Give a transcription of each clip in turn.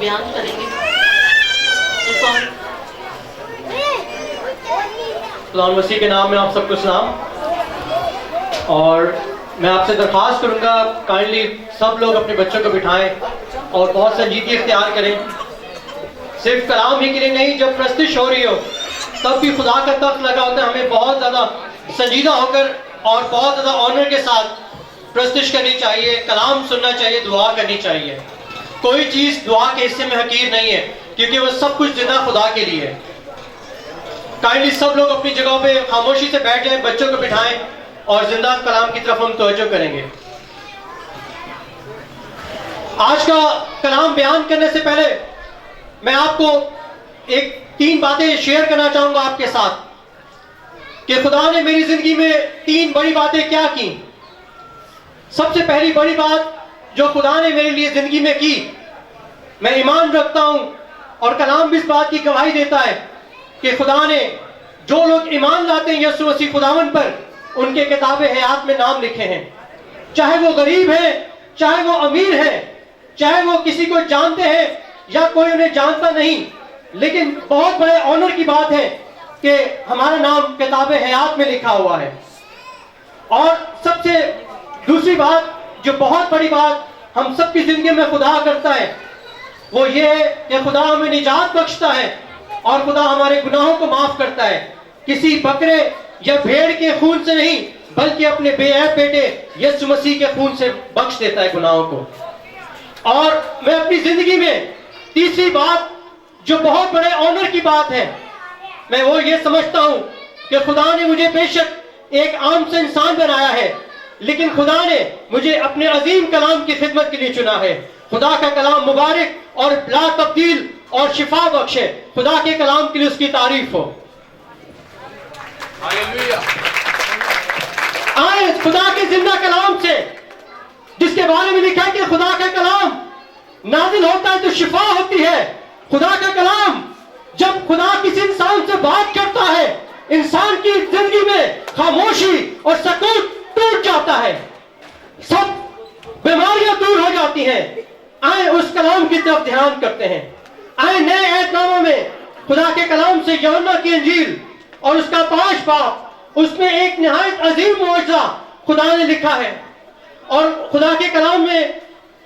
بیان کریں گے. خدا مسیح کے نام میں آپ سب کو سلام. اور میں آپ سے درخواست کروں گا کائنڈلی سب لوگ اپنے بچوں کو بٹھائیں اور بہت سنجیدگی اختیار کریں. صرف کلام ہی کے لیے نہیں، جب پرستش ہو رہی ہو تب بھی خدا کا تخت لگا ہوتا ہے. ہمیں بہت زیادہ سنجیدہ ہو کر اور بہت زیادہ آنر کے ساتھ پرستش کرنی چاہیے، کلام سننا چاہیے، دعا کرنی چاہیے. کوئی چیز دعا کے حصے میں حقیر نہیں ہے کیونکہ وہ سب کچھ زندہ خدا کے لیے ہے. کائنڈلی سب لوگ اپنی جگہوں پہ خاموشی سے بیٹھ جائیں، بچوں کو بٹھائیں اور زندہ کلام کی طرف ہم توجہ کریں گے. آج کا کلام بیان کرنے سے پہلے میں آپ کو ایک 3 باتیں شیئر کرنا چاہوں گا آپ کے ساتھ کہ خدا نے میری زندگی میں 3 بڑی باتیں کیا کی. سب سے پہلی بڑی بات جو خدا نے میرے لیے زندگی میں کی، میں ایمان رکھتا ہوں اور کلام بھی اس بات کی گواہی دیتا ہے کہ خدا نے جو لوگ ایمان لاتے ہیں یسوع مسیح خداوند پر، ان کے کتاب حیات میں نام لکھے ہیں. چاہے وہ غریب ہیں، چاہے وہ امیر ہیں، چاہے وہ کسی کو جانتے ہیں یا کوئی انہیں جانتا نہیں، لیکن بہت بڑے آنر کی بات ہے کہ ہمارا نام کتاب حیات میں لکھا ہوا ہے. اور سب سے دوسری بات جو بہت بڑی بات ہم سب کی زندگی میں خدا کرتا ہے وہ یہ ہے کہ خدا ہمیں نجات بخشتا ہے اور خدا ہمارے گناہوں کو معاف کرتا ہے. کسی بکرے یا بھیڑ کے خون سے نہیں بلکہ اپنے بے عیب بیٹے یسوع مسیح کے خون سے بخش دیتا ہے گناہوں کو. اور میں اپنی زندگی میں تیسری بات جو بہت بڑے آنر کی بات ہے، میں وہ یہ سمجھتا ہوں کہ خدا نے مجھے بے شک ایک عام سے انسان بنایا ہے، لیکن خدا نے مجھے اپنے عظیم کلام کی خدمت کے لیے چنا ہے. خدا کا کلام مبارک اور بلا تبدیل اور شفا بخش ہے. خدا کے کلام کے لیے اس کی تعریف ہو. آئے خدا کے زندہ کلام سے، جس کے بارے میں لکھا ہے کہ خدا کا کلام نازل ہوتا ہے تو شفا ہوتی ہے. خدا کا کلام جب خدا کسی انسان سے بات کرتا ہے، انسان کی زندگی میں خاموشی اور سکون ٹوٹ جاتا ہے، سب بیماریاں دور ہو جاتی ہیں. آئے اس کلام کی طرف دھیان کرتے ہیں. آئے نئے عہد نامہ میں خدا کے کلام سے یوحنا کی انجیل اور اس کا 5 باب، اس میں ایک نہایت عظیم معجزہ خدا نے لکھا ہے. اور خدا کے کلام میں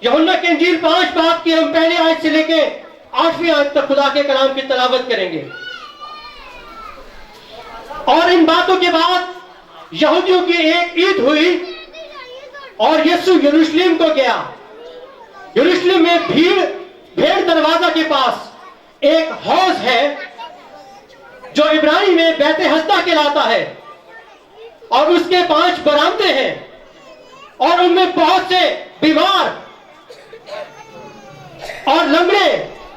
یوحنا کی انجیل 5 باب کی ہم پہلی آیت سے لے کے 8ویں آیت تک خدا کے کلام کی تلاوت کریں گے. اور ان باتوں کے بعد یہودیوں کی ایک عید ہوئی اور یسوع یروشلم کو گیا. یروشلم میں بھیڑ دروازہ کے پاس ایک حوض ہے جو عبرانی میں بیت حسدہ کہلاتا ہے، اور اس کے 5 برآمدے ہیں اور ان میں بہت سے بیمار اور لنگڑے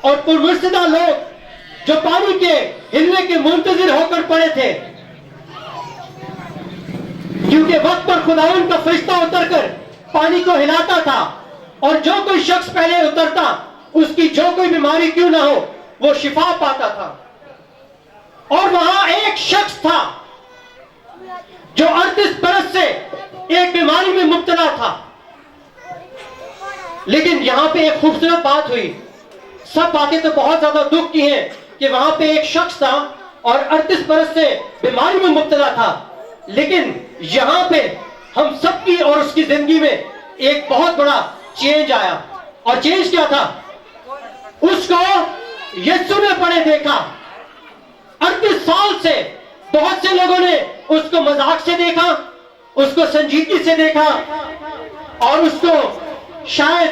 اور پرمرشدہ لوگ جو پانی کے ہلنے کے منتظر ہو کر پڑے تھے، کیونکہ وقت پر خداوند کا فرشتہ اتر کر پانی کو ہلاتا تھا اور جو کوئی شخص پہلے اترتا اس کی جو کوئی بیماری کیوں نہ ہو وہ شفا پاتا تھا. اور وہاں ایک شخص تھا جو 38 برس سے ایک بیماری میں مبتلا تھا. لیکن یہاں پہ ایک خوبصورت بات ہوئی. سب باتیں تو بہت زیادہ دکھ کی ہیں کہ وہاں پہ ایک شخص تھا اور 38 برس سے بیماری میں مبتلا تھا، لیکن یہاں پہ ہم سب کی اور اس کی زندگی میں ایک بہت بڑا چینج آیا. اور چینج کیا تھا؟ اس کو یسوع نے پڑے دیکھا. 38 سال سے بہت سے لوگوں نے اس کو مذاق سے دیکھا، اس کو سنجیدگی سے دیکھا اور اس کو شاید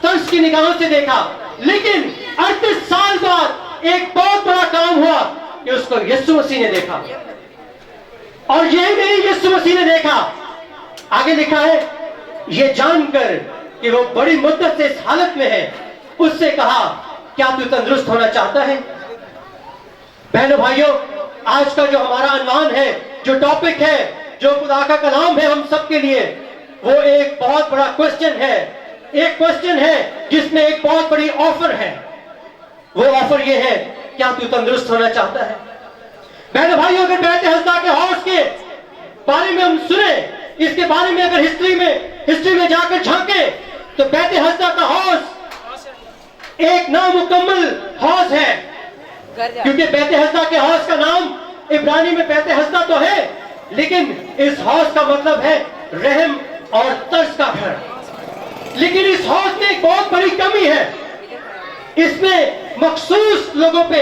طرز کی نگاہوں سے دیکھا، لیکن 38 سال بعد ایک بہت بڑا کام ہوا کہ اس کو یسوع مسیح نے دیکھا. اور یہی نہیں یسوع مسیح نے دیکھا، آگے لکھا ہے یہ جان کر کہ وہ بڑی مدت سے اس حالت میں ہے، اس سے کہا کیا تو تندرست ہونا چاہتا ہے؟ بہنوں بھائیوں، آج کا جو ہمارا عنوان ہے، جو ٹاپک ہے، جو خدا کا کلام ہے ہم سب کے لیے، وہ ایک بہت بڑا کوسچن ہے. ایک کوسچن ہے جس میں ایک بہت بڑی آفر ہے. وہ آفر یہ ہے، کیا تو تندرست ہونا چاہتا ہے؟ بہنوں بھائیوں، اگر بیت حسدہ کے حوض کے بارے میں ہم سنیں، اس کے بارے میں اگر ہسٹری میں جا کر جھانکیں تو بیت حسدہ کا حوض ایک نامکمل حوض ہے، کیونکہ بیت حسدہ کے حوض کا نام عبرانی میں بیت حسدہ تو ہے، لیکن اس حوض کا مطلب ہے رحم اور ترس کا گھر۔ لیکن اس حوض میں ایک بہت بڑی کمی ہے، اس میں مخصوص لوگوں پہ،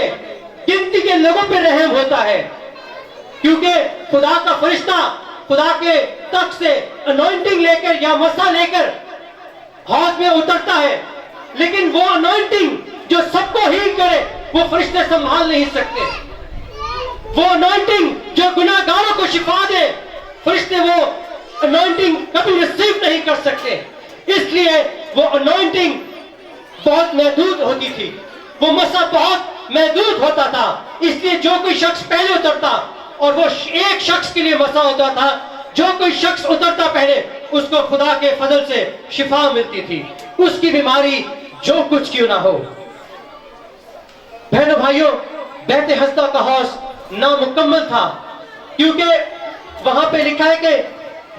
گنتی کے لوگوں پہ رحم ہوتا ہے، کیونکہ خدا کا فرشتہ خدا کے تخت سے انوائنٹنگ لے کر یا مسا لے کر حوض میں اترتا ہے، لیکن وہ انوائنٹنگ جو سب کو ہیل کرے وہ فرشتے سنبھال نہیں سکتے۔ وہ انوائنٹنگ جو گناہ گاروں کو شفا دے، فرشتے وہ انوائنٹنگ کبھی ریسیو نہیں کر سکتے، اس لیے وہ انوائنٹنگ بہت محدود ہوتی تھی، وہ مسا بہت محدود ہوتا تھا، اس لیے جو کوئی شخص پہلے اترتا، اور وہ ایک شخص کے لیے مسا ہوتا تھا، جو کوئی شخص اترتا پہلے اس کو خدا کے فضل سے شفا ملتی تھی، اس کی بیماری جو کچھ کیوں نہ ہو۔ بہنوں بھائیوں، بیت حسدہ کا حوض نامکمل تھا، کیونکہ وہاں پہ لکھا ہے کہ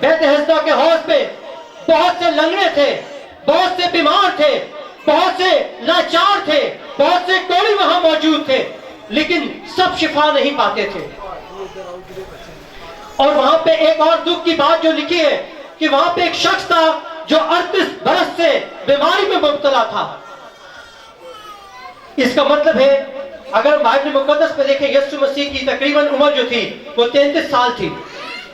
بیت حسدہ کے حوض پہ بہت سے لنگڑے تھے، بہت سے بیمار تھے، بہت سے لاچار تھے، بہت سے کوڑی وہاں موجود تھے، لیکن سب شفا نہیں پاتے تھے۔ اور وہاں پہ ایک اور دکھ کی بات جو لکھی ہے کہ وہاں پہ ایک شخص تھا جو 38 برس سے بیماری میں مبتلا تھا۔ اس کا مطلب ہے اگر بائبل مقدس میں دیکھیں، یسوع مسیح کی تقریباً عمر جو تھی وہ 33 سال تھی۔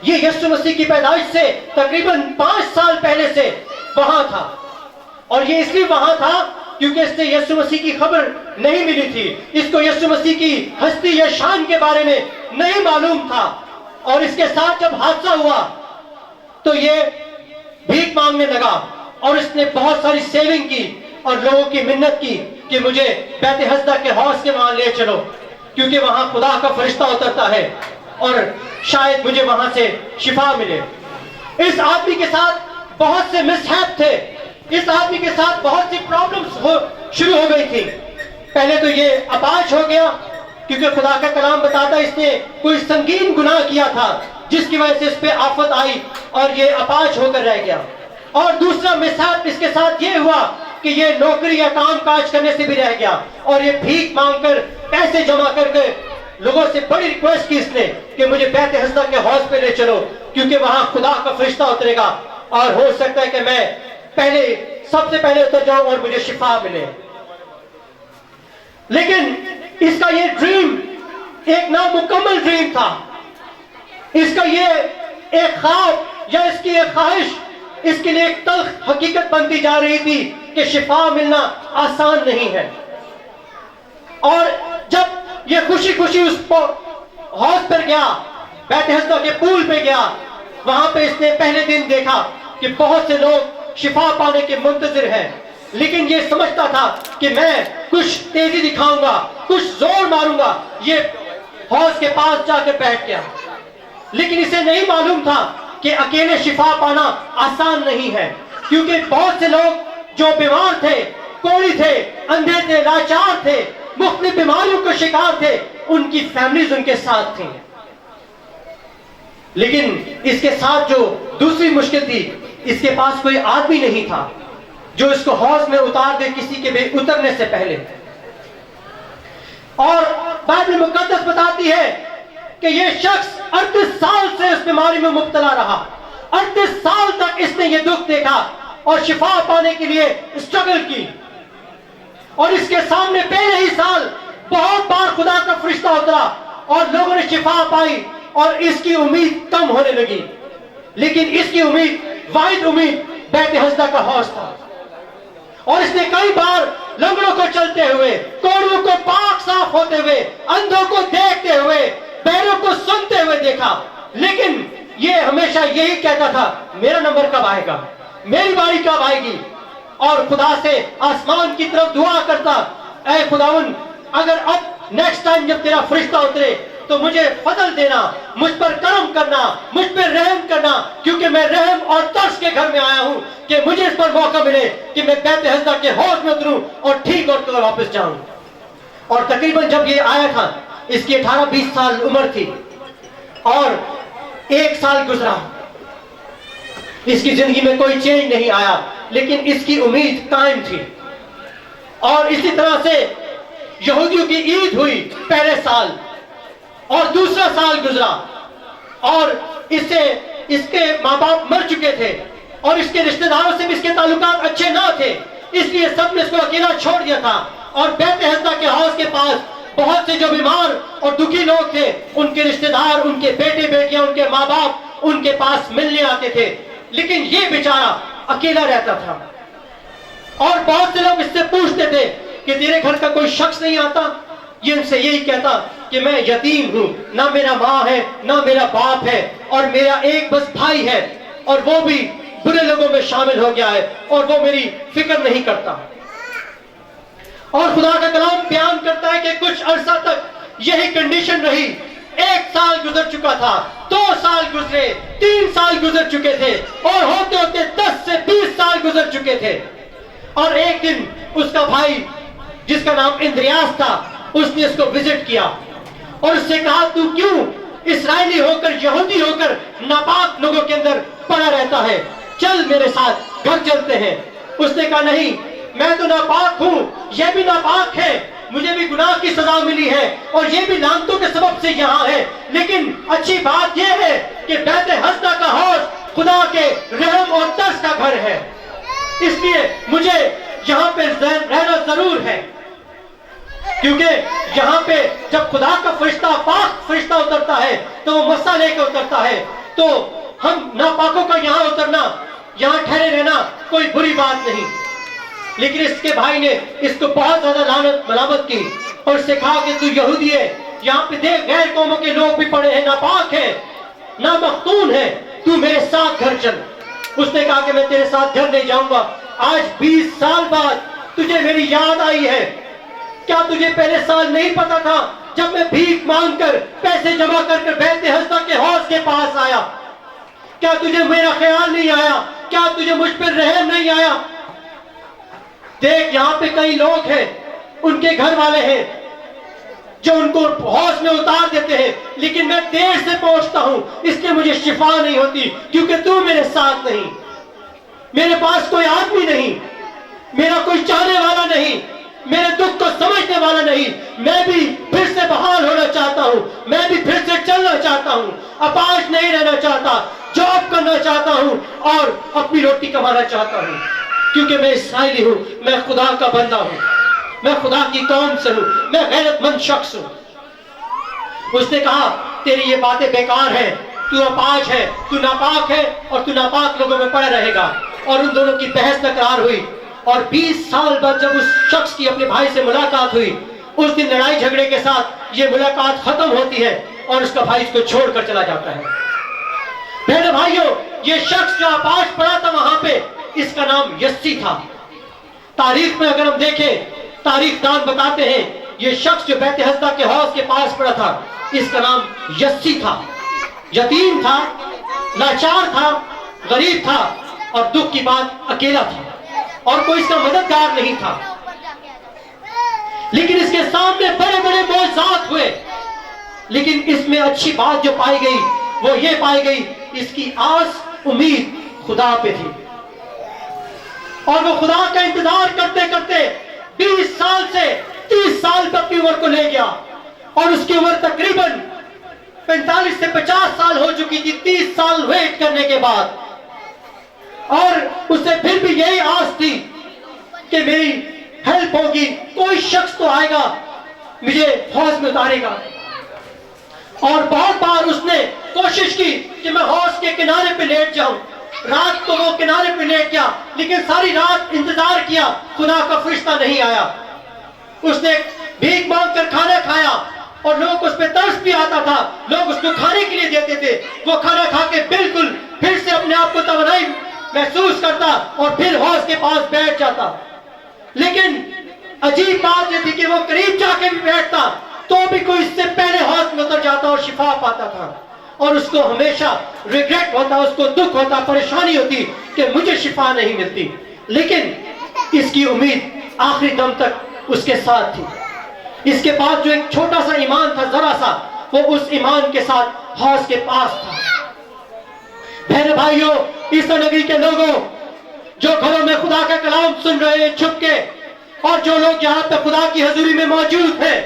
یہ یسوع مسیح کی پیدائش سے تقریباً 5 سال پہلے سے وہاں تھا، اور یہ اس لیے وہاں تھا کیونکہ اس سے یسوع مسیح کی خبر نہیں ملی تھی، اس کو یسوع مسیح کی ہستی یا شان کے بارے میں نہیں معلوم تھا، اور اس کے ساتھ جب حادثہ ہوا تو یہ بھیک مانگنے لگا، اور اس نے بہت ساری سیونگ کی اور لوگوں کی منت کی کہ مجھے بیت حسدہ کے حوض کے وہاں لے چلو، کیونکہ وہاں خدا کا فرشتہ اترتا ہے اور شاید مجھے وہاں سے شفا ملے۔ اس آدمی کے ساتھ بہت سے مسہیپ تھے، اس آدمی کے ساتھ بہت سی پرابلمز شروع ہو گئی تھی۔ پہلے تو یہ اپاہج ہو گیا، کیونکہ خدا کا کلام بتاتا ہے اس نے کوئی سنگین گناہ کیا تھا جس کی وجہ سے اس پہ آفت آئی اور یہ اپاہج ہو کر رہ گیا۔ اور دوسرا مسہیپ اس کے ساتھ یہ ہوا کہ یہ نوکری یا کام کاج کرنے سے بھی رہ گیا، اور یہ بھیک مانگ کر پیسے جمع کر کے لوگوں سے بڑی ریکویسٹ کی اس نے کہ مجھے بیت حسدہ کے حوض پہ لے چلو، کیونکہ وہاں خدا کا فرشتہ اترے گا اور ہو سکتا ہے کہ میں سب سے پہلے اتر جاؤں اور مجھے شفا ملے۔ لیکن اس کا یہ ڈریم ایک نامکمل ڈریم تھا، اس کا یہ ایک خواب یا اس کی ایک خواہش اس کے لیے ایک تلخ حقیقت بنتی جا رہی تھی کہ شفا ملنا آسان نہیں ہے۔ اور جب یہ خوشی خوشی اس حوض پر گیا، بیت حسدہ کے پول پہ گیا، وہاں پہ اس نے پہلے دن دیکھا کہ بہت سے لوگ شفا پانے کے منتظر ہیں، لیکن یہ سمجھتا تھا کہ میں کچھ تیزی دکھاؤں گا، کچھ زور ماروں گا، یہ حوض کے پاس جا کر بیٹھ گیا۔ لیکن اسے نہیں معلوم تھا کہ اکیلے شفا پانا آسان نہیں ہے، کیونکہ بہت سے لوگ جو بیمار تھے، کوڑی تھے، اندھے تھے، لاچار تھے، مختلف بیماریوں کے شکار تھے، ان کی فیملیز ان کے ساتھ تھیں۔ لیکن اس کے ساتھ جو دوسری مشکل تھی، اس کے پاس کوئی آدمی نہیں تھا جو اس کو حوض میں اتار دے کسی کے بھی اترنے سے پہلے۔ اور بائبل مقدس بتاتی ہے کہ یہ شخص 38 سال سے اس بیماری میں مبتلا رہا، 38 سال تک اس نے یہ دکھ دیکھا اور شفا پانے کے لیے اسٹرگل کی، اور اس کے سامنے پہلے ہی سال بہت بار خدا کا فرشتہ اترا اور لوگوں نے شفا پائی اور اس کی امید کم ہونے لگی۔ لیکن اس کی امید، واحد امید بیت حسدہ کا حوض تھا، اور اس نے کئی بار لنگڑوں کو چلتے ہوئے، کوڑوں کو پاک صاف ہوتے ہوئے، اندھوں کو دیکھتے ہوئے، بہروں کو سنتے ہوئے دیکھا، لیکن یہ ہمیشہ یہی کہتا تھا میرا نمبر کب آئے گا، میری باری کب آئے گی، اور خدا سے آسمان کی طرف دعا کرتا، اے خداون اگر اب نیکسٹ ٹائم جب تیرا فرشتہ اترے تو مجھے فضل دینا، مجھ پر کرم کرنا، مجھ پر رحم کرنا، کیونکہ میں رحم اور ترس کے گھر میں آیا ہوں کہ مجھے اس پر موقع ملے کہ میں بیت حسدہ کے حوض میں اتروں اور ٹھیک ہو کر واپس جاؤں۔ اور تقریباً جب یہ آیا تھا اس کی 18-20 سال عمر تھی، اور 1 سال گزرا، اس کی زندگی میں کوئی چینج نہیں آیا، لیکن اس کی امید قائم تھی۔ اور اسی طرح سے یہودیوں کی عید ہوئی پہلے سال، اور دوسرا سال گزرا، اور اس کے ماں باپ مر چکے تھے، اور اس کے رشتہ داروں سے بھی اس کے تعلقات اچھے نہ تھے، اس لیے سب نے اس کو اکیلا چھوڑ دیا تھا۔ اور بیت حسدہ کے حوض کے پاس بہت سے جو بیمار اور دکھی لوگ تھے، ان کے رشتہ دار، ان کے بیٹے بیٹیاں، ان کے ماں باپ ان کے پاس ملنے آتے تھے، لیکن یہ بیچارہ اکیلا رہتا تھا۔ اور بہت سے لوگ اس سے پوچھتے تھے کہ تیرے گھر کا کوئی شخص نہیں آتا؟ یہ ان سے یہی کہتا کہ میں یتیم ہوں، نہ میرا ماں ہے نہ میرا باپ ہے، اور میرا ایک بس بھائی ہے، اور وہ بھی برے لوگوں میں شامل ہو گیا ہے، اور وہ میری فکر نہیں کرتا۔ اور خدا کا کلام بیان کرتا ہے کہ کچھ عرصہ تک یہی کنڈیشن رہی۔ 1 سال گزر چکا تھا، 2 سال گزرے، 3 سال گزر چکے تھے، اور ہوتے ہوتے 10 سے 20 سال گزر چکے تھے۔ اور ایک دن اس کا بھائی جس کا نام اندریاس تھا، اس نے اس کو وزٹ کیا اور اس سے کہا تو کیوں اسرائیلی ہو کر، یہودی ہو کر ناپاک لوگوں کے اندر پڑا رہتا ہے؟ چل میرے ساتھ گھر چلتے ہیں۔ اس نے کہا نہیں، میں تو ناپاک ہوں، یہ بھی ناپاک ہے، مجھے بھی گناہ کی سزا ملی ہے، اور یہ بھی لعنتوں کے سبب سے یہاں ہے، لیکن اچھی بات یہ ہے کہ بیت حسدہ کا حوض خدا کے رحم اور ترس کا گھر ہے، اس لیے مجھے یہاں پہ رہنا ضرور ہے، کیونکہ یہاں پہ جب خدا کا فرشتہ، پاک فرشتہ اترتا ہے تو وہ مسئلہ لے کے اترتا ہے، تو ہم ناپاکوں کا یہاں اترنا، یہاں ٹھہرے رہنا کوئی بری بات نہیں۔ لیکن اس کے بھائی نے اس کو بہت زیادہ لعنت ملامت کی، اور اس سے کہا کہ تو یہودی ہے، یہاں پہ دیکھ غیر قوموں کے لوگ بھی پڑے ہیں، ناپاک ہیں، نامختون ہیں، تو میرے ساتھ گھر چل۔ اس نے کہا کہ میں تیرے ساتھ گھر نہیں جاؤں گا، آج 20 سال بعد تجھے میری یاد آئی ہے، کیا تجھے پہلے سال نہیں پتا تھا جب میں بھیک مانگ کر پیسے جمع کر کر بیت حسدہ کے حوض کے پاس آیا؟ کیا تجھے میرا خیال نہیں آیا؟ کیا تجھے مجھ پر رحم نہیں آیا؟ دیکھ یہاں پہ کئی لوگ ہیں، ان کے گھر والے ہیں جو ان کو حوض میں اتار دیتے ہیں، لیکن میں دیر سے پہنچتا ہوں، اس لیے مجھے شفا نہیں ہوتی، کیونکہ تو میرے ساتھ نہیں، میرے پاس کوئی آدمی نہیں، میرا کوئی چاہنے والا نہیں، میرے دکھ کو سمجھنے والا نہیں۔ میں بھی پھر سے بحال ہونا چاہتا ہوں، میں بھی پھر سے چلنا چاہتا ہوں، اپاہج نہیں رہنا چاہتا، جاب کرنا چاہتا ہوں اور اپنی روٹی کمانا چاہتا ہوں، کیونکہ میں اسرائیلی ہوں، میں خدا کا بندہ ہوں، میں خدا کی قوم سے ہوں، میں غیرت مند شخص ہوں۔ اس نے کہا تیری یہ باتیں بیکار ہیں، تو اپاہج ہے، تو ناپاک ہے، اور تو ناپاک لوگوں میں پڑا رہے گا۔ اور ان دونوں کی بحث تکرار ہوئی، اور 20 سال بعد جب اس شخص کی اپنے بھائی سے ملاقات ہوئی، اس دن لڑائی جھگڑے کے ساتھ یہ ملاقات ختم ہوتی ہے، اور اس کا بھائی اس کو چھوڑ کر چلا جاتا ہے۔ بہنوں بھائیوں، یہ شخص جو اپاہج پڑا تھا وہاں پہ، اس کا نام یسی تھا۔ تاریخ میں اگر ہم دیکھیں، تاریخ دان بتاتے ہیں یہ شخص جو بیت حسدہ کے حوض کے پاس پڑا تھا، اس کا نام یسی تھا، یتیم تھا، لاچار تھا، غریب تھا، اور دکھ کی بات اکیلا تھا، اور کوئی اس کا مددگار نہیں تھا۔ لیکن اس کے سامنے بڑے بڑے معجزات ہوئے، لیکن اس میں اچھی بات جو پائی گئی وہ یہ پائی گئی، اس کی آس امید خدا پہ تھی، اور وہ خدا کا انتظار کرتے کرتے 20 سال سے 30 سال پر اپنی عمر کو لے گیا، اور اس کی عمر تقریباً 45 سے 50 سال ہو چکی تھی 30 سال ویٹ کرنے کے بعد، اور اسے پھر بھی یہی آس تھی کہ میری ہیلپ ہوگی، کوئی شخص تو آئے گا مجھے حوض میں اتارے گا۔ اور بہت بار اس نے کوشش کی کہ میں حوض کے کنارے پہ لیٹ جاؤں، رات کو وہ کنارے پہ لیٹ گیا، لیکن ساری رات انتظار کیا، خدا کا فرشتہ نہیں آیا۔ اس نے بھیک مانگ کر کھانا کھایا، اور لوگوں کو اس پہ ترس بھی آتا تھا، لوگ اس کو کھانے کے لیے دیتے تھے، وہ کھانا کھا کے بالکل پھر سے اپنے آپ کو توانائی محسوس کرتا، اور پھر حوض کے پاس بیٹھ جاتا۔ لیکن عجیب بات یہ تھی کہ وہ قریب جا کے بھی بیٹھتا تو بھی کوئی اس سے پہلے حوض میں اتر جاتا اور شفا پاتا تھا، اور اس کو ہمیشہ ریگریٹ ہوتا، اس کو دکھ ہوتا، پریشانی ہوتی کہ مجھے شفا نہیں ملتی، لیکن اس کی امید آخری دم تک اس کے ساتھ تھی۔ اس کے پاس جو ایک چھوٹا سا ایمان تھا، ذرا سا، وہ اس ایمان کے ساتھ حوض کے پاس تھا۔ بہن بھائیوں، عیسیٰ نگری کے لوگوں جو گھروں میں خدا کا کلام سن رہے ہیں چھپ کے، اور جو لوگ یہاں پہ خدا کی حضوری میں موجود ہیں،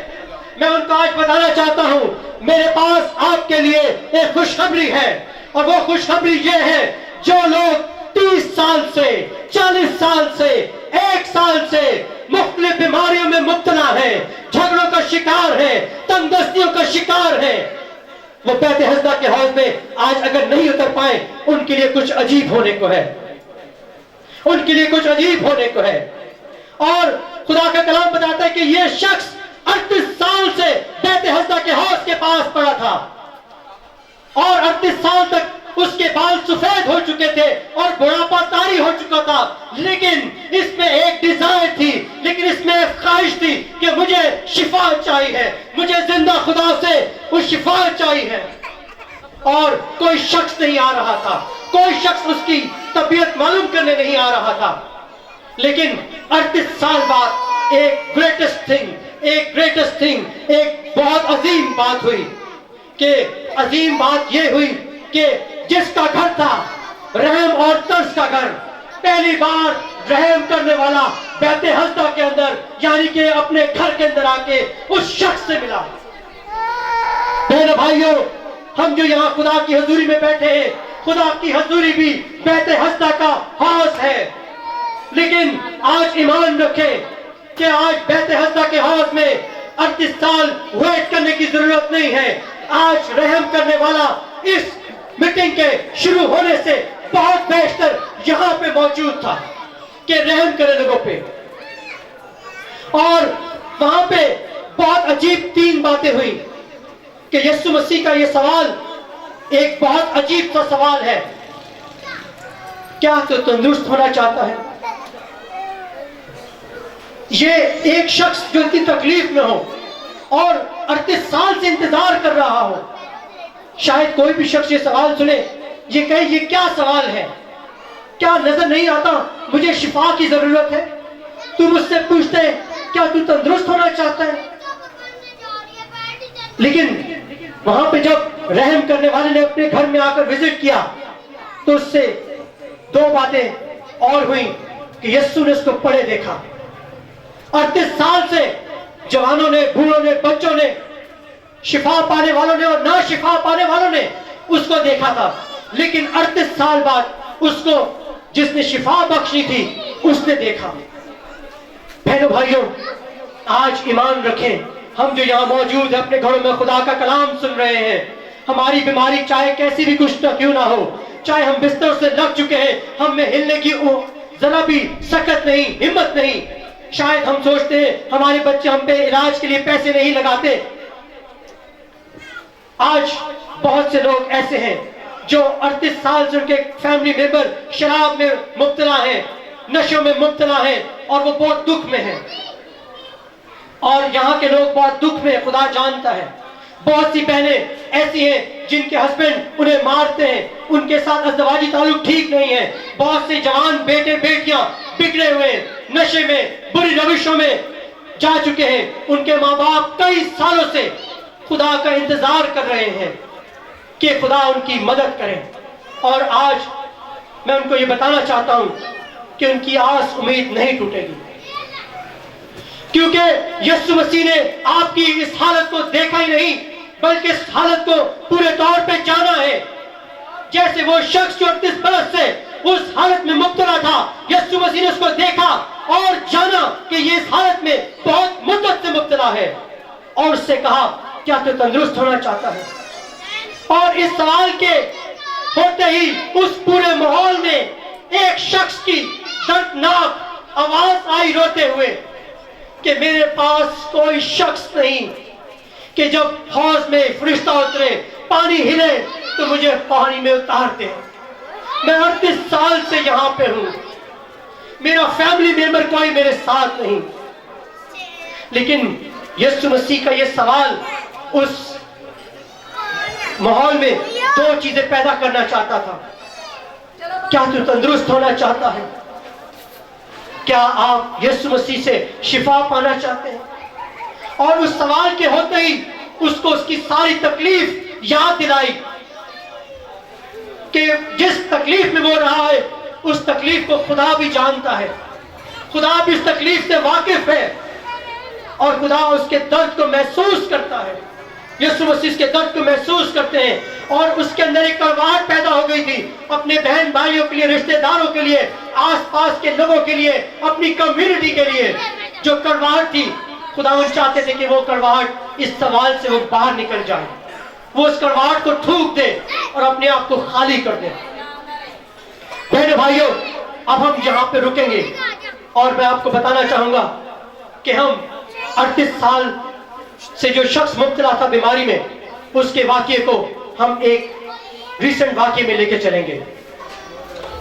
میں ان کو آج بتانا چاہتا ہوں، میرے پاس آپ کے لیے ایک خوشخبری ہے، اور وہ خوشخبری یہ ہے، جو لوگ 30 سال سے 40 سال سے 1 سال سے مختلف بیماریوں میں مبتلا ہیں، جھگڑوں کا شکار ہیں، تنگ دستیوں کا شکار ہیں، وہ بیت حسدہ کے حوض میں آج اگر نہیں اتر پائے، ان کے لیے کچھ عجیب ہونے کو ہے، ان کے لیے کچھ عجیب ہونے کو ہے۔ اور خدا کا کلام بتاتا ہے کہ یہ شخص 38 سال سے بیت حسدہ کے حوض کے پاس پڑا تھا، اور 38 سال تک اس کے بال سفید ہو چکے تھے اور بڑھاپا طاری ہو چکا تھا، لیکن اس میں ایک ڈیزائر تھی، لیکن اس میں ایک خواہش تھی کہ مجھے شفا چاہیے، مجھے زندہ خدا سے وہ شفا چاہیے، اور کوئی شخص نہیں آ رہا تھا، کوئی شخص اس کی طبیعت معلوم کرنے نہیں آ رہا تھا۔ لیکن 38 سال بعد ایک گریٹسٹ تھنگ، ایک بہت عظیم بات ہوئی، کہ عظیم بات یہ ہوئی کہ جس کا گھر تھا رحم اور ترس کا گھر، پہلی بار رحم کرنے والا بیت حسدہ کے اندر، یعنی کہ اپنے گھر کے اندر آ کے اس شخص سے ملا۔ بہنوں بھائیوں، ہم جو یہاں خدا کی حضوری میں بیٹھے ہیں، خدا کی حضوری بھی بیت حسدہ کا حوض ہے، لیکن آج ایمان رکھیں کہ آج بیت حسدہ کے حوض میں 38 سال ویٹ کرنے کی ضرورت نہیں ہے۔ آج رحم کرنے والا اس میٹنگ کے شروع ہونے سے بہت بیشتر یہاں پہ موجود تھا کہ رحم کرے لوگوں پہ، اور وہاں پہ بہت عجیب 3 باتیں ہوئی کہ یسوع مسیح کا یہ سوال ایک بہت عجیب سا سوال ہے، کیا تو تندرست ہونا چاہتا ہے؟ یہ ایک شخص جو اتنی تکلیف میں ہو اور 38 سال سے انتظار کر رہا ہو، شاید کوئی بھی شخص یہ سوال سنے، یہ کہے یہ کیا سوال ہے؟ کیا نظر نہیں آتا مجھے شفا کی ضرورت ہے؟ تو مجھ سے پوچھتے ہیں کیا تو تندرست ہونا چاہتا ہے؟ لیکن وہاں پہ جب رحم کرنے والے نے اپنے گھر میں آ کر وزٹ کیا تو اس سے 2 باتیں اور ہوئیں کہ یسوع نے اس کو پڑے دیکھا۔ 38 سال سے جوانوں نے، بوڑھوں نے، بچوں نے، شفا پانے والوں نے اور نہ شفا پانے والوں نے اس کو دیکھا تھا، لیکن 38 سال بعد اس کو جس نے شفا بخشی تھی اس نے دیکھا۔ بہنوں بھائیوں، آج ایمان رکھیں، ہم جو یہاں موجود ہیں اپنے گھروں میں خدا کا کلام سن رہے ہیں، ہماری بیماری چاہے کیسی بھی کچھ کیوں نہ ہو، چاہے ہم بستر سے لگ چکے ہیں، ہم میں ہلنے کی ذرا بھی سکت نہیں، ہمت نہیں، شاید ہم سوچتے ہیں ہمارے بچے ہم پہ علاج کے لیے پیسے نہیں لگاتے۔ آج بہت سے لوگ ایسے ہیں جو 38 سال سے ان کے فیملی ممبر شراب میں مبتلا ہیں، نشوں میں مبتلا ہیں، اور وہ بہت دکھ میں ہیں، اور یہاں کے لوگ بہت دکھ میں، خدا جانتا ہے۔ بہت سی بہنیں ایسی ہیں جن کے ہسبینڈ انہیں مارتے ہیں، ان کے ساتھ ازدواجی تعلق ٹھیک نہیں ہے، بہت سے جوان بیٹے بیٹیاں بگڑے ہوئے نشے میں، بری روشوں میں جا چکے ہیں، ان کے ماں باپ کئی سالوں سے خدا کا انتظار کر رہے ہیں کہ خدا ان کی مدد کرے، اور آج میں ان کو یہ بتانا چاہتا ہوں کہ ان کی آس امید نہیں ٹوٹے گی، کیونکہ یسوع مسیح نے آپ کی اس حالت کو دیکھا ہی نہیں بلکہ اس حالت کو پورے طور پہ جانا ہے۔ جیسے وہ شخص جو 38 برس سے اس حالت میں مبتلا تھا، یسوع مسیح نے اس کو دیکھا اور جانا کہ یہ اس حالت میں بہت مدت سے مبتلا ہے، اور اس سے کہا کیا تو تندرست ہونا چاہتا ہے؟ اور اس سوال کے ہوتے ہی اس پورے ماحول میں ایک شخص کی دردناک آواز آئی روتے ہوئے کہ میرے پاس کوئی شخص نہیں کہ جب حوض میں فرشتہ اترے، پانی ہلے تو مجھے پانی میں اتار دے۔ میں 38 سال سے یہاں پہ ہوں، میرا فیملی ممبر کوئی میرے ساتھ نہیں، لیکن یسوع مسیح کا یہ سوال اس ماحول میں 2 چیزیں پیدا کرنا چاہتا تھا۔ کیا تو تندرست ہونا چاہتا ہے؟ کیا آپ یسوع مسیح سے شفا پانا چاہتے ہیں؟ اور اس سوال کے ہوتے ہی اس کو اس کی ساری تکلیف یاد دلائی کہ جس تکلیف میں وہ رہا ہے اس تکلیف کو خدا بھی جانتا ہے، خدا بھی اس تکلیف سے واقف ہے اور خدا اس کے درد کو محسوس کرتا ہے. یسوع مسیح اس کے درد کو محسوس کرتے ہیں اور اس کے اندر ایک کڑواہٹ پیدا ہو گئی تھی اپنے بہن بھائیوں کے لیے, رشتہ داروں کے لیے, آس پاس کے لوگوں کے لیے, اپنی کمیونٹی کے لیے. جو کڑواہٹ تھی, خداوند چاہتے تھے کہ وہ کڑواہٹ اس سوال سے وہ باہر نکل جائے, وہ اس کڑواہٹ کو تھوک دے اور اپنے آپ کو خالی کر دے. بہنوں بھائیوں, اب ہم یہاں پہ رکیں گے اور میں آپ کو بتانا چاہوں گا کہ ہم 38 سال سے جو شخص مبتلا تھا بیماری میں, اس کے واقعے کو ہم ایک ریسنٹ واقعے میں لے کے چلیں گے.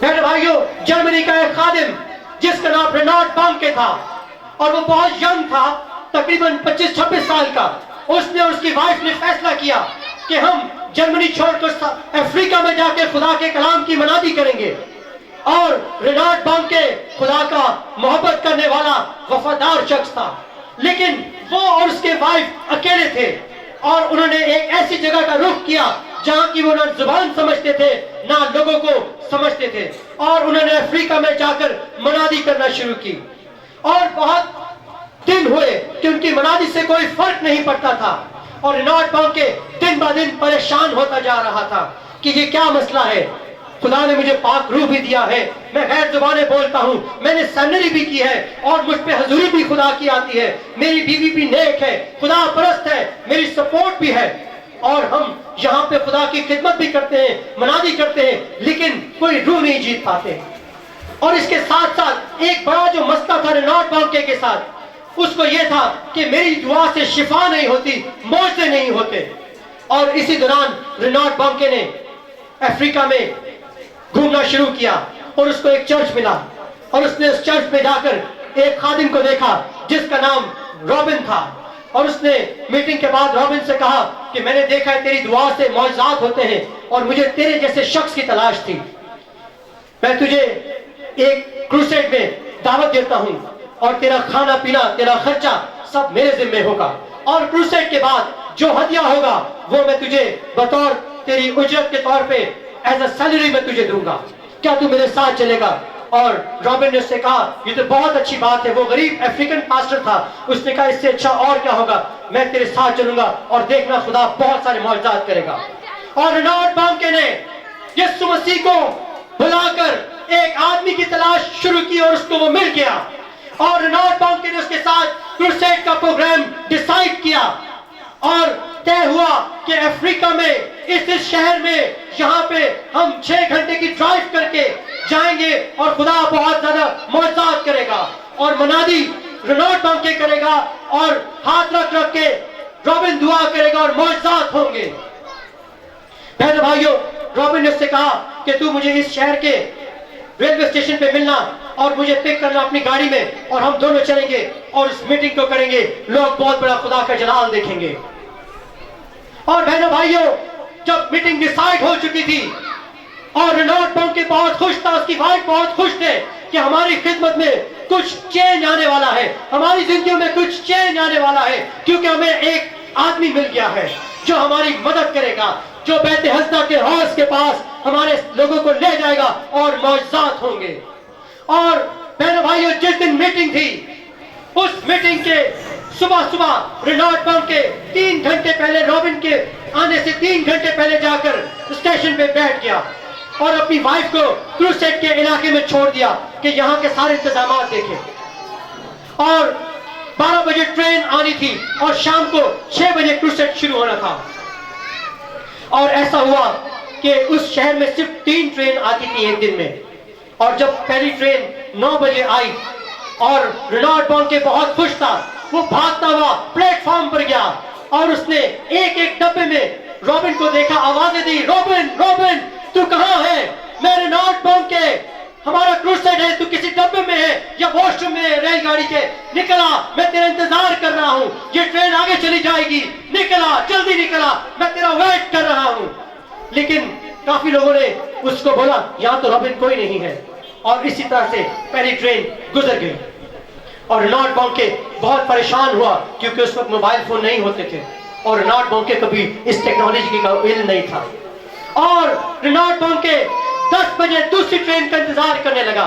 بہنوں بھائیوں, جرمنی کا ایک خادم جس کا نام رینارڈ بانکے تھا اور وہ بہت ینگ تھا, تقریباً 25-26 سال کا. اس نے اور اس کی وائف نے فیصلہ کیا کہ ہم جرمنی چھوڑ کر افریقہ میں جا کے خدا کے کلام کی منادی کریں گے. اور رینارڈ بانکے خدا کا محبت کرنے والا وفادار شخص تھا, لیکن وہ اور اس کے وائف اکیلے تھے اور انہوں نے ایک ایسی جگہ کا رخ کیا جہاں کی وہ نہ زبان سمجھتے تھے نہ لوگوں کو سمجھتے تھے, اور انہوں نے افریقہ میں جا کر منادی کرنا شروع کی. اور بہت دن ہوئے کہ ان کی منادی سے کوئی فرق نہیں پڑتا تھا اور رینارڈ بانکے دن بہ دن پریشان ہوتا جا رہا تھا کہ یہ کیا مسئلہ ہے. خدا نے مجھے پاک روح بھی دیا ہے, میں غیر زبانیں بولتا ہوں, میں نے سیمنری بھی کی ہے اور مجھ پہ حضوری بھی خدا کی آتی ہے, میری بیوی بھی نیک ہے, خدا پرست ہے, میری سپورٹ بھی ہے, اور ہم یہاں پہ خدا کی خدمت بھی کرتے ہیں, منادی کرتے ہیں, لیکن کوئی روح نہیں جیت پاتے. اور اس کے ساتھ ساتھ ایک بڑا جو مسئلہ تھا رینارڈ بانکے کے ساتھ, اس کو یہ تھا کہ میری دعا سے شفا نہیں ہوتی, معجزے نہیں ہوتے. اور اسی دوران رینارڈ بانکے نے افریقہ میں گھومنا شروع کیا اور اس کو ایک چرچ ملا اور اس نے اس چرچ میں جا کر ایک خادم کو دیکھا جس کا نام رابن تھا, اور اس نے میٹنگ کے بعد رابن سے کہا کہ میں نے دیکھا ہے تیری دعا سے معجزات ہوتے ہیں اور مجھے تیرے جیسے شخص کی تلاش تھی. میں تجھے ایک کروسیڈ میں دعوت دیتا ہوں اور تیرا کھانا پینا, تیرا خرچہ سب میرے ذمہ ہوگا, اور کروسیڈ کے بعد جو ہدیہ ہوگا وہ میں تجھے بطور تیری اجرت کے طور پہ ایز اے سیلری میں تجھے دوں گا, کیا تو میرے ساتھ چلے گا؟ اور رابن نے اس سے کہا یہ تو بہت اچھی بات ہے, وہ غریب افریقن پاسٹر تھا, اس نے کہا اس سے اچھا اور کیا ہوگا, میں تیرے ساتھ چلوں گا اور دیکھنا خدا بہت سارے معجزات کرے گا. اور رینارڈ بانکے نے یسوع مسیح کو بلا کر ایک آدمی کی تلاش شروع کی اور اس کو وہ مل گیا, اور رینارڈ بانکے نے اس کے ساتھ کروسیڈ کا پروگرام ڈیسائیڈ کیا اور طے ہوا کہ افریقہ میں اس شہر میں یہاں پہ ہم 6 گھنٹے کی ڈرائیو کر کے جائیں گے اور خدا بہت زیادہ معجزات کرے گا اور منادی رینارڈ بانکے کرے گا اور ہاتھ رکھ کے رابن دعا کرے گا اور معجزات ہوں گے. بہنوں بھائیوں, رابن نے اس سے کہا کہ تو مجھے اس شہر کے ریلوے اسٹیشن پہ ملنا اور مجھے پک کرنا اپنی گاڑی میں, اور ہم دونوں چلیں گے اور اس میٹنگ کو کریں گے, لوگ بہت بڑا خدا کا جلال دیکھیں گے. اور بہنوں بھائیوں, جب میٹنگ ڈیسائیڈ ہو چکی تھی اور رینارڈ بانکے بہت خوش تھا, اس کی وائف بہت خوش تھے کہ ہماری خدمت میں کچھ چینج آنے والا ہے, ہماری زندگیوں میں کچھ چینج آنے والا ہے, کیونکہ ہمیں ایک آدمی مل گیا ہے جو ہماری مدد کرے گا, جو بیت حسدہ کے حوض کے پاس ہمارے لوگوں کو لے جائے گا اور معجزات ہوں گے. اور بہنوں بھائیوں, جس دن میٹنگ تھی اس میٹنگ کے صبح رینارڈ بانکے 3 گھنٹے پہلے رابن کے آنے سے 3 گھنٹے پہلے جا کر اسٹیشن پہ بیٹھ گیا اور اپنی وائف کو کروسیڈ کے علاقے میں چھوڑ دیا کہ یہاں کے سارے انتظامات دیکھیں. اور 12 بجے ٹرین آنی تھی اور شام کو 6 بجے کروسیڈ شروع ہونا تھا. اور ایسا ہوا کہ اس شہر میں صرف 3 ٹرین آتی تھی ایک دن میں, اور جب پہلی ٹرین 9 بجے آئی اور رینارڈ بانکے بہت خوش تھا, وہ بھاگتا ہوا پلیٹ فارم پر گیا اور اس نے ایک ڈبے میں رابن کو دیکھا, آوازیں دی, رابن تو کہاں ہے؟ میں رینارڈ بانکے, ہمارا کروسیڈ ہے, تو کسی ڈبے میں ہے یا واش روم میں ریل گاڑی کے, نکلا, میں تیرا انتظار کر رہا ہوں, یہ ٹرین آگے چلی جائے گی, نکلا, جلدی نکلا, میں تیرا ویٹ کر رہا ہوں. لیکن کافی لوگوں نے اس کو بولا یہاں تو رابن کوئی نہیں ہے, اور اسی طرح سے پہلی ٹرین گزر گئی. اور رینارڈ بانکے بہت پریشان ہوا کیونکہ اس وقت موبائل فون نہیں ہوتے تھے اور رینارڈ بانکے کو بھی اس ٹیکنالوجی کا علم نہیں تھا. اور رینارڈ بانکے 10 بجے دوسری ٹرین کا انتظار کرنے لگا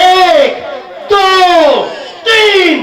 1 2 3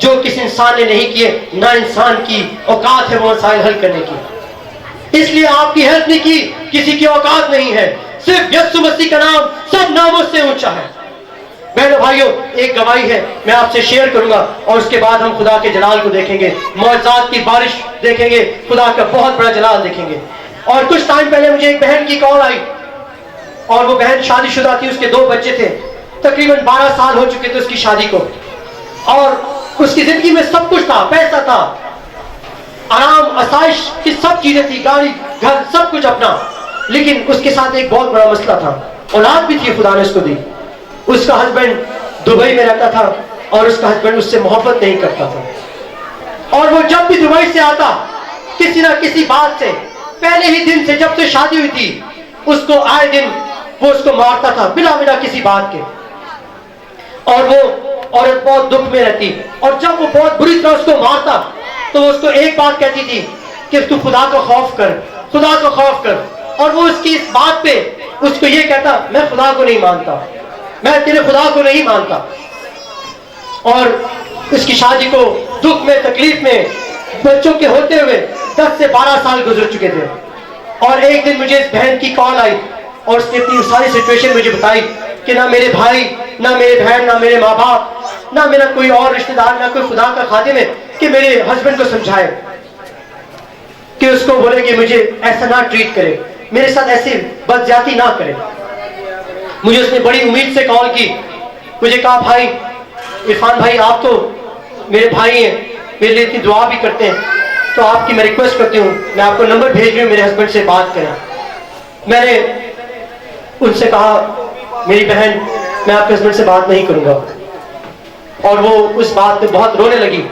جو کسی انسان نے نہیں کیے، نہ انسان کی اوقات ہے وہ مسائل حل کرنے کی۔ اس لیے آپ کی ہیلپ نہیں کی، کسی کی اوقات نہیں ہے، صرف یسوع مسیح کا نام سب ناموں سے اونچا ہے۔ بہنوں بھائیوں، ایک گواہی ہے میں آپ سے شیئر کروں گا، اور اس کے بعد ہم خدا کے جلال کو دیکھیں گے، معجزات کی بارش دیکھیں گے، خدا کا بہت بڑا جلال دیکھیں گے۔ اور کچھ ٹائم پہلے مجھے ایک بہن کی کال آئی، اور وہ بہن شادی شدہ تھی، اس کے 2 بچے تھے، تقریباً 12 سال ہو چکے تھے اس کی شادی کو، اور اس کی زندگی میں سب کچھ تھا، پیسہ تھا، آرام آسائش کی سب چیزیں تھی، گاڑی گھر سب کچھ اپنا، لیکن اس کے ساتھ ایک بہت بڑا مسئلہ تھا، اولاد بھی تھی خدا نے اس کو دی۔ اس کا ہسبینڈ دبئی میں رہتا تھا، اور اس کا ہسبینڈ اس سے محبت نہیں کرتا تھا، اور وہ جب بھی دبئی سے آتا کسی نہ کسی بات سے، پہلے ہی دن سے جب سے شادی ہوئی تھی اس کو آئے دن وہ اس کو مارتا تھا بلا وجہ کسی بات کے، اور وہ عورت بہت دکھ میں رہتی، اور جب وہ بہت بری طرح اس کو مارتا تو وہ اس کو ایک بات کہتی تھی کہ تو خدا کا خوف کر، خدا کا خوف کر، اور وہ اس کی اس بات پہ اس کو یہ کہتا میں خدا کو نہیں مانتا، میں تیرے خدا کو نہیں مانتا۔ اور اس کی شادی کو دکھ میں تکلیف میں بچوں کے ہوتے ہوئے 10 سے 12 سال گزر چکے تھے، اور ایک دن مجھے اس بہن کی کال آئی، اور اس نے اپنی ساری سچویشن مجھے بتائی کہ نہ میرے بھائی، نہ میرے بہن، نہ میرے ماں باپ، نہ میرا کوئی اور رشتہ دار، نہ کوئی خدا کا خادم ہے کہ میرے ہسبینڈ کو سمجھائے کہ اس کو بولے کہ مجھے ایسا نہ ٹریٹ کرے، میرے ساتھ ایسی بدزیاتی نہ کرے۔ مجھے اس نے بڑی امید سے کال کی، مجھے کہا بھائی عرفان بھائی آپ تو میرے بھائی ہیں، میرے لیے اتنی دعا بھی کرتے ہیں، تو آپ کی میں ریکویسٹ کرتی ہوں میں آپ کو نمبر بھیج رہی ہوں، میرے ہسبینڈ سے بات کریں۔ میں نے ان سے کہا میری بہن میں آپ کے ہسبینڈ سے بات نہیں کروں گا، اور وہ اس بات پہ بہت رونے لگی،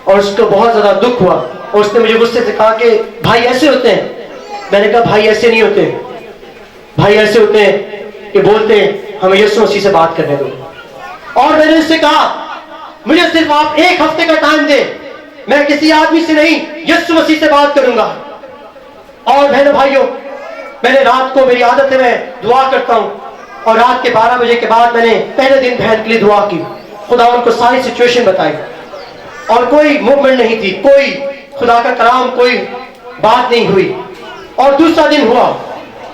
اور اس کو بہت زیادہ دکھ ہوا، اور اس نے مجھے غصے سے کہا کہ بھائی ایسے ہوتے ہیں۔ میں نے کہا بھائی ایسے نہیں ہوتے، بھائی ایسے ہوتے ہیں کہ بولتے ہیں ہمیں یسوع مسیح سے بات کرنے دو۔ اور میں نے اس سے کہا مجھے صرف آپ 1 ہفتے کا ٹائم دیں، میں کسی آدمی سے نہیں یسوع مسیح سے بات کروں گا۔ اور بہنوں بھائیوں، میں نے رات کو، میری عادت ہے میں دعا کرتا ہوں، اور رات کے 12 بجے کے بعد میں نے پہلے دن بہن کے لیے دعا کی، خدا ان کو ساری سچویشن بتائی، اور کوئی موومنٹ نہیں تھی، کوئی خدا کا کلام، کوئی بات نہیں ہوئی۔ اور دوسرا دن ہوا،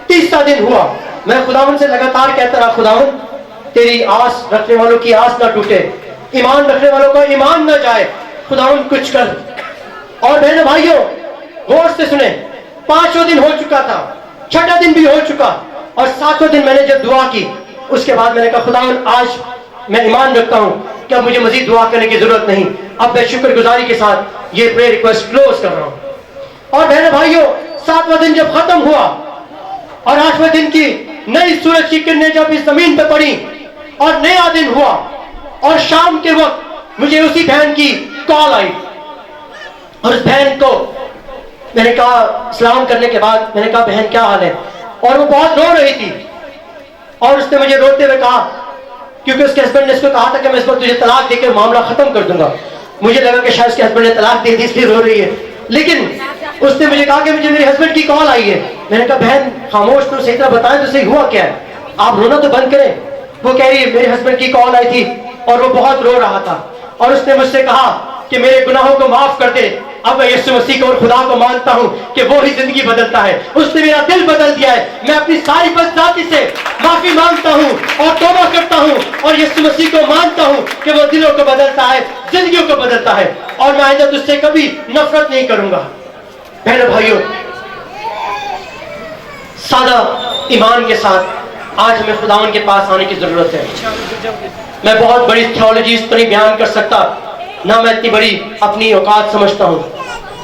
تیسرا دن ہوا، میں خداوند سے لگاتار کہتا رہا خداوند تیری آس رکھنے والوں کی آس نہ ٹوٹے، ایمان رکھنے والوں کا ایمان نہ جائے، خداوند کچھ کر۔ اور بہنوں بھائیوں غور سے سنیں، 5واں دن ہو چکا تھا، 6واں دن بھی ہو چکا، اور 7واں دن میں نے جب دعا کی اس کے بعد میں نے کہا خداوند آج میں ایمان رکھتا ہوں کہ اب مجھے مزید دعا کرنے کی ضرورت نہیں، اب میں شکر گزاری کے ساتھ یہ پریئر ریکویسٹ کلوز کر رہا ہوں۔ اور بہنوں بھائیوں 7واں دن جب ختم ہوا اور 8واں دن کی نئی سورج کی کرنیں جب اس زمین پہ پڑی اور نیا دن ہوا، اور شام کے وقت مجھے اسی بہن کی کال آئی، اور اس بہن کو میں نے کہا سلام کرنے کے بعد میں نے کہا بہن کیا حال ہے، اور وہ بہت رو رہی تھی، اور اس نے مجھے روتے ہوئے کہا کیونکہ اس کے ہسبینڈ نے اس کو کہا تھا کہ میں اس کو تجھے طلاق دے کے معاملہ ختم کر دوں گا، مجھے لگا کہ شاید اس کے ہسبینڈ نے طلاق دے دی اس لیے رو رہی ہے، لیکن اس نے مجھے کہا کہ مجھے میرے ہسبینڈ کی کال آئی ہے۔ میں نے کہا بہن خاموش تو صحیح طرح بتائیں تو صحیح ہوا کیا ہے، آپ رونا تو بند کریں۔ وہ کہہ رہی ہے میرے ہسبینڈ کی کال آئی تھی اور وہ بہت رو رہا تھا، اور اس نے مجھ سے کہا کہ میرے گناہوں کو معاف کر دے، اب میں یسوع مسیح کو اور خدا کو مانتا ہوں کہ وہی زندگی بدلتا ہے، اس نے میرا دل بدل دیا ہے، میں اپنی ساری بدذاتی سے معافی مانگتا ہوں اور توبہ کرتا ہوں، اور یسوع مسیح کو مانتا ہوں کہ وہ دلوں کو بدلتا ہے، زندگیوں کو بدلتا ہے، اور میں آئندہ تجھ سے کبھی نفرت نہیں کروں گا۔ بہنوں بھائیوں سادہ ایمان کے ساتھ آج ہمیں خداوند کے پاس آنے کی ضرورت ہے۔ میں بہت بڑی تھیولوجی اس پر نہیں بیان کر سکتا، نہ میں اتنی بڑی اپنی اوقات سمجھتا ہوں،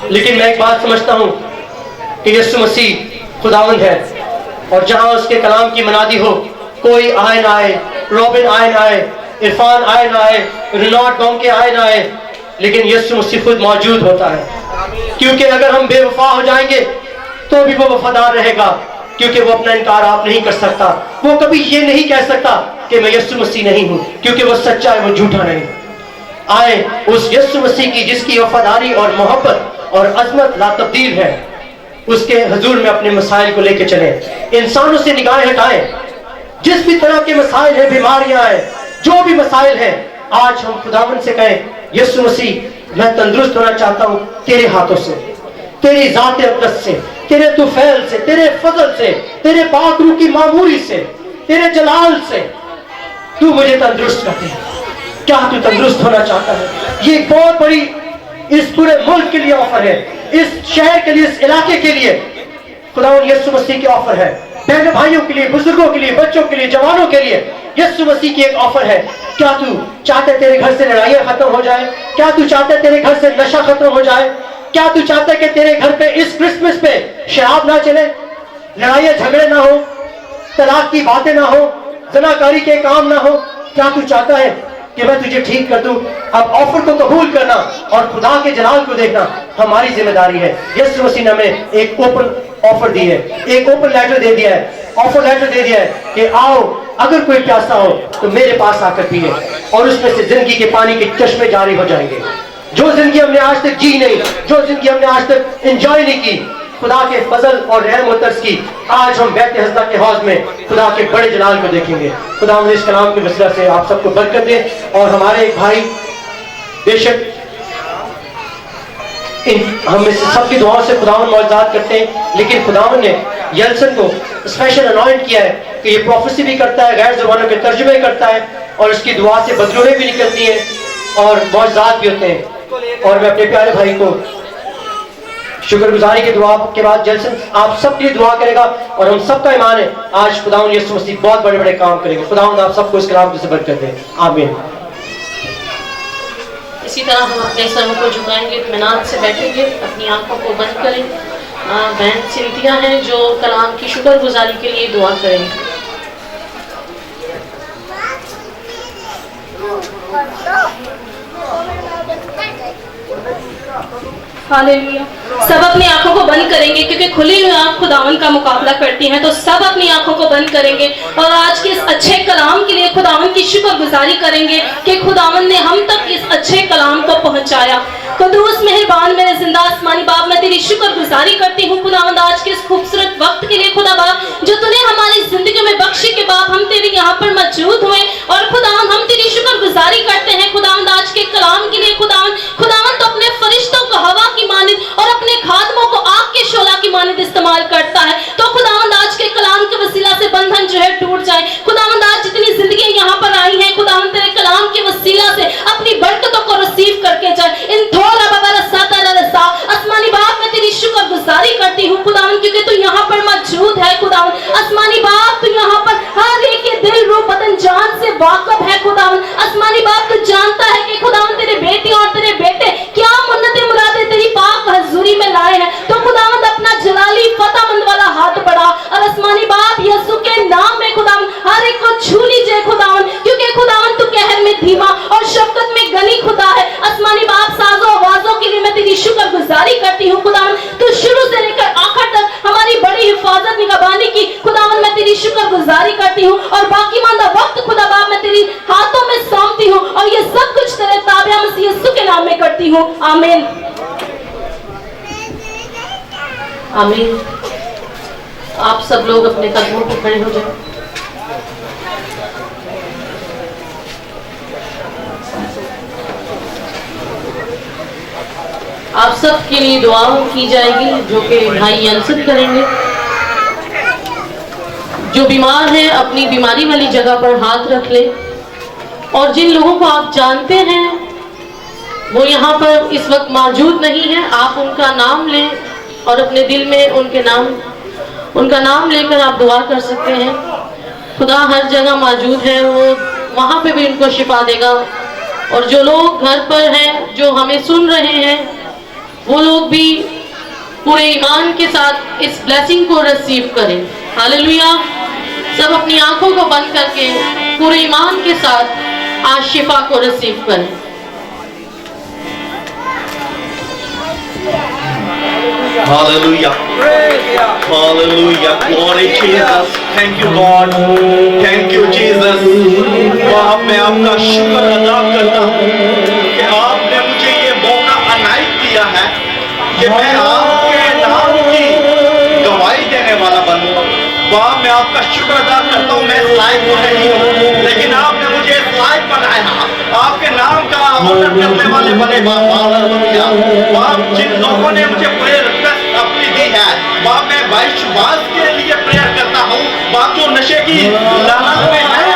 لیکن میں ایک بات سمجھتا ہوں کہ یسوع مسیح خداوند ہے، اور جہاں اس کے کلام کی منادی ہو، کوئی آئے نہ آئے، روبن آئے نہ آئے، عرفان آئے نہ آئے، رینارڈ گونکے آئے نہ آئے، لیکن یسوع مسیح خود موجود ہوتا ہے، کیونکہ اگر ہم بے وفا ہو جائیں گے تو بھی وہ وفادار رہے گا، کیونکہ وہ اپنا انکار آپ نہیں کر سکتا، وہ کبھی یہ نہیں کہہ سکتا کہ میں یسوع مسیح نہیں ہوں، کیونکہ وہ سچا ہے، وہ جھوٹا نہیں۔ آئے اس یسوع مسیح کی جس کی وفاداری اور محبت اور عظمت لا تبدیل ہے، اس کے حضور میں اپنے مسائل کو لے کے چلیں، انسانوں سے نگاہیں ہٹائیں، جس بھی طرح کے مسائل ہیں، بیماریاں ہیں، جو بھی مسائل ہیں، آج ہم خداوند سے کہیں یسوع مسیح میں تندرست ہونا چاہتا ہوں تیرے ہاتھوں سے، تیری ذات اقدس سے، تیرے طفیل سے، تیرے فضل سے، تیرے پاک روح کی معموری سے، تیرے جلال سے تو مجھے تندرست کر دے۔ کیا تو تندرست ہونا چاہتا ہے؟ یہ ایک بہت بڑی اس پورے ملک کے لیے آفر ہے، اس شہر کے لیے، اس علاقے کے لیے خداوند یسوع مسیح کی آفر ہے، بہن بھائیوں کے لیے، بزرگوں کے لیے، بچوں کے لیے، جوانوں کے لیے یسوع مسیح کی ایک آفر ہے۔ کیا تو چاہتے تیرے گھر سے لڑائیاں ختم ہو جائے؟ کیا تو چاہتے تیرے گھر سے نشہ ختم ہو جائے؟ کیا تو چاہتا ہے کہ تیرے گھر پہ اس کرسمس پہ شراب نہ چلے، لڑائیاں جھگڑے نہ ہو، طلاق کی باتیں نہ ہو، زناکاری کے کام نہ ہو؟ کیا تو چاہتا ہے کہ میں تجھے ٹھیک کر دوں؟ اب آفر کو قبول کرنا اور خدا کے جلال کو دیکھنا ہماری ذمہ داری ہے۔ یسوع مسیح نے ہمیں ایک اوپن آفر دی ہے، ایک اوپن لیٹر دے دیا ہے، آفر لیٹر دے دیا ہے کہ آؤ اگر کوئی پیاسا ہو تو میرے پاس آ کر پیے اور اس میں سے زندگی کے پانی کے چشمے جاری ہو جائیں گے۔ جو زندگی ہم نے آج تک جی نہیں، جو زندگی ہم نے آج تک انجوائے نہیں کی خدا کے فضل اور رحم و ترس کی، آج ہم بیت حسدہ کے حوض میں خدا کے بڑے جلال کو دیکھیں گے۔ خدا ہم اس کلام کے وسیلہ سے آپ سب کو برکت دے، اور ہمارے ایک بھائی بے شک ہم اس سب کی دعاؤں سے خداوند معجزات کرتے ہیں، لیکن خداوند نے یلسن کو اسپیشل انوائنٹ کیا ہے کہ یہ پروفیسی بھی کرتا ہے، غیر زبانوں کے ترجمے کرتا ہے، اور اس کی دعا سے بدلویں بھی نکلتی ہیں اور معجزات بھی ہوتے ہیں۔ اور میں اپنے پیارے بھائی کو شکر گزاری کی دعا کے بعد جلسن آپ سب کے لیے دعا کرے گا، اور ہم سب کا ایمان ہے آج خداوند یسوع مسیح بہت بڑے بڑے کام کریں گے۔ خداوند آپ سب کو اس کلام سے برکت دے، آمین۔ اسی طرح ہم اپنے سروں کو جھکائیں گے، اطمینان سے بیٹھیں گے، اپنی آنکھوں کو بند کریں۔ بہن سنتیا ہیں جو کلام کی شکر گزاری کے لیے دعا کریں گے۔ ہاللیلویا۔ سب اپنی آنکھوں کو بند کریں گے، کیونکہ کھلی ہوئی آنکھ خداوند کا مقابلہ کرتی ہیں، تو سب اپنی آنکھوں کو بند کریں گے اور آج کے اس اچھے کلام کے لیے خداوند کی شکر گزاری کریں گے کہ خداوند نے ہم تک اس اچھے کلام کو پہنچایا۔ قدوس مہربان میرے زندہ آسمانی باپ، میں تیری شکر گزاری کرتی ہوں خداوند آج کے اس خوبصورت وقت کے لیے خدا باپ جو تو نے ہماری زندگی میں بخشی کے باپ ہم تیرے یہاں پر موجود ہوئے، اور خداوند ہم تیری شکر گزاری کرتے ہیں خداوند آج کے کلام کے لیے۔ خداوند تو اپنے فرشتوں کو ہوا کی مانند اور اپنے خادموں کو آگ کے شعلہ کی مانند استعمال کرتا ہے، تو خداوند آج کے کلام کے وسیلہ سے بندھن جو ہے ٹوٹ جائے۔ خداوند آج جتنی زندگیاں یہاں پر آئی ہیں خداوند تیرے کلام کے وسیلہ سے اپنی برکتوں کو ریسیو کر کے جائے۔ ان تھوڑا آسمانی باپ میں تیری شکر گزاری کرتی ہوں خداوند کیونکہ تو یہاں پر موجود ہے خداوند۔ آسمانی باپ تو یہاں پر ہر ایک کے دل روح بدن جان سے واقف ہے خداوند۔ آسمانی باپ تو جانتا ہے کہ خداوند تیرے بیٹی اور تیرے بیٹے کیا منتیں مرادیں تیری پاک حضوری میں لائے ہیں، تو خداوند اپنا جلالی فتح مند والا ہاتھ بڑھا اور آسمانی باپ یسوع کے نام میں خداوند ہر ایک کو چھو لیجئے خداوند، کیونکہ خداوند تو قہر میں دھیما اور شفقت میں غنی خدا ہے۔ آسمانی باپ سازوں آوازوں کے لیے میں تیری شکر گزاری کرتی ہوں خداوند، تو شروع سے لے کر آخر تک ہماری بڑی حفاظت نگہبانی کی خداوند میں تیری شکر گزاری کرتی ہوں، اور باقی ماندہ وقت خدا باپ میں تیری ہاتھوں میں سونپتی ہوں، اور یہ سب کچھ تیرے تابع مسیح یسوع کے نام میں کرتی ہوں، آمین آمین۔ آپ سب لوگ اپنے قدموں پہ کھڑے ہو جائیں۔ آپ سب کے لیے دعا کی جائے گی جو کہ بھائی ینسن کریں گے۔ جو بیمار ہیں اپنی بیماری والی جگہ پر ہاتھ رکھ لیں، اور جن لوگوں کو آپ جانتے ہیں وہ یہاں پر اس وقت موجود نہیں ہیں، آپ ان کا نام لیں اور اپنے دل میں ان کا نام لے کر آپ دعا کر سکتے ہیں۔ خدا ہر جگہ موجود ہے، وہ وہاں پہ بھی ان کو شفا دے گا، اور جو لوگ گھر پر ہیں جو ہمیں سن رہے ہیں وہ لوگ بھی پورے ایمان کے ساتھ اس بلیسنگ کو ریسیو کریں۔ ہاللیلویا۔ سب اپنی آنکھوں کو بند کر کے پورے ایمان کے ساتھ آج شفا کو ریسیو کریں۔ Hallelujah. Hallelujah. Glory Jesus. Thank you God. Thank you Jesus. باپ میں آپ کا شکر ادا کرتا ہوں کہ آپ نے مجھے یہ موقع عنایت کیا ہے کہ میں آپ کے نام کی گواہی دینے والا بنوں۔ باپ میں آپ کا شکر ادا کرتا ہوں، میں اس لائق تو نہیں ہوں لیکن آپ نے مجھے اس لائق بنایا۔ آپ کے نام کا آنر کرنے والے بنے باپ ہاللویا باپ جن لوگوں نے مجھے پریئر ریکویسٹ اپنی دی ہے باپ میں بھائی شباز کے لیے پریئر کرتا ہوں باپ جو نشے کی لعنت میں ہے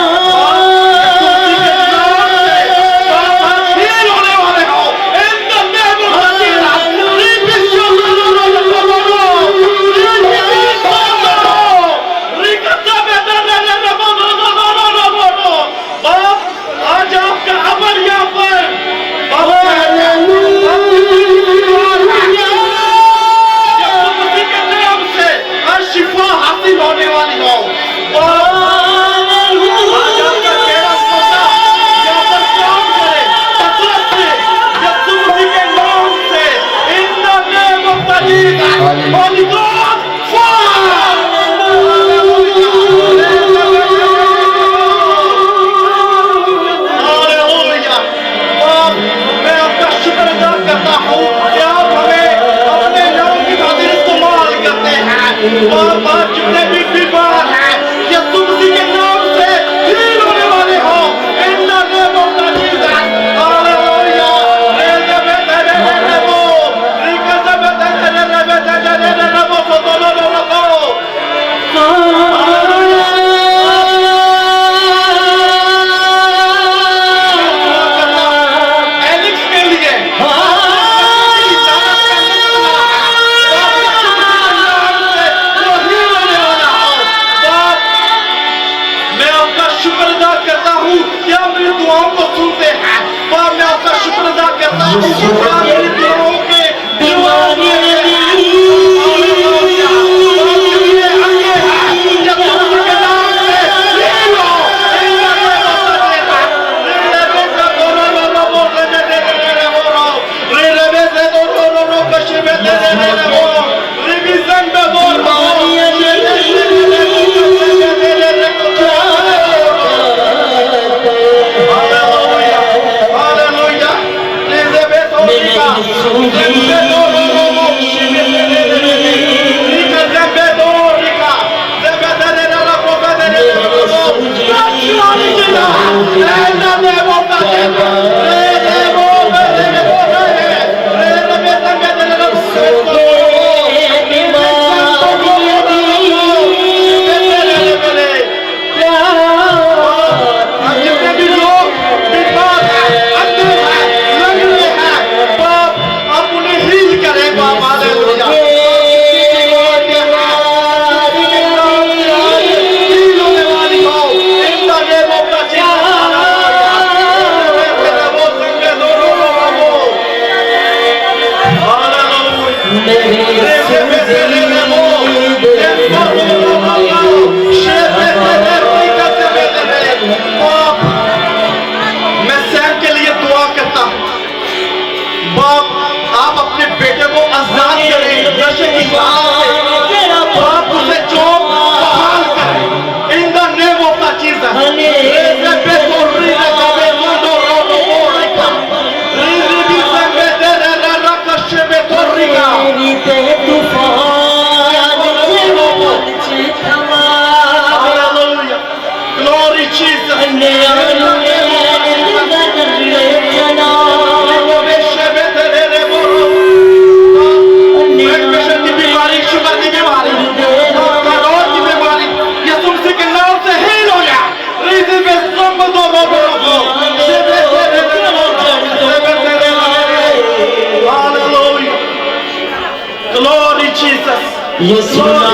یہ سنا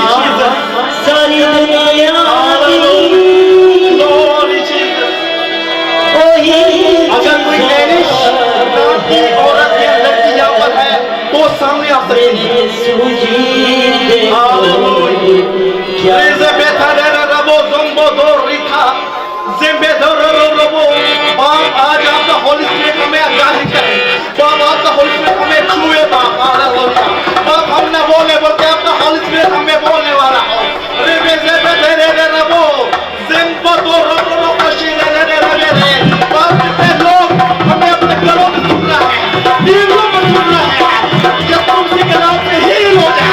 ساری دنیا اگر کوئی ڈینش کی عورت یا لڑکی یہاں پر ہے تو سامنے آ سکتی آج آپ کا ہولی اسپرٹ ہمیں آگاہی کرے باپ آپ کا ہولی اسپرٹ ہمیں چھوئے باپ ہم نہ بولے بلکہ آپ کا ہولی اسپرٹ ہمیں بولنے والا ہو باپ جتنے لوگ ہمیں اپنے گھروں میں سن رہا ہے دلوں میں سن رہا ہے یہ تم سی کے نام سے ہیل ہو جائے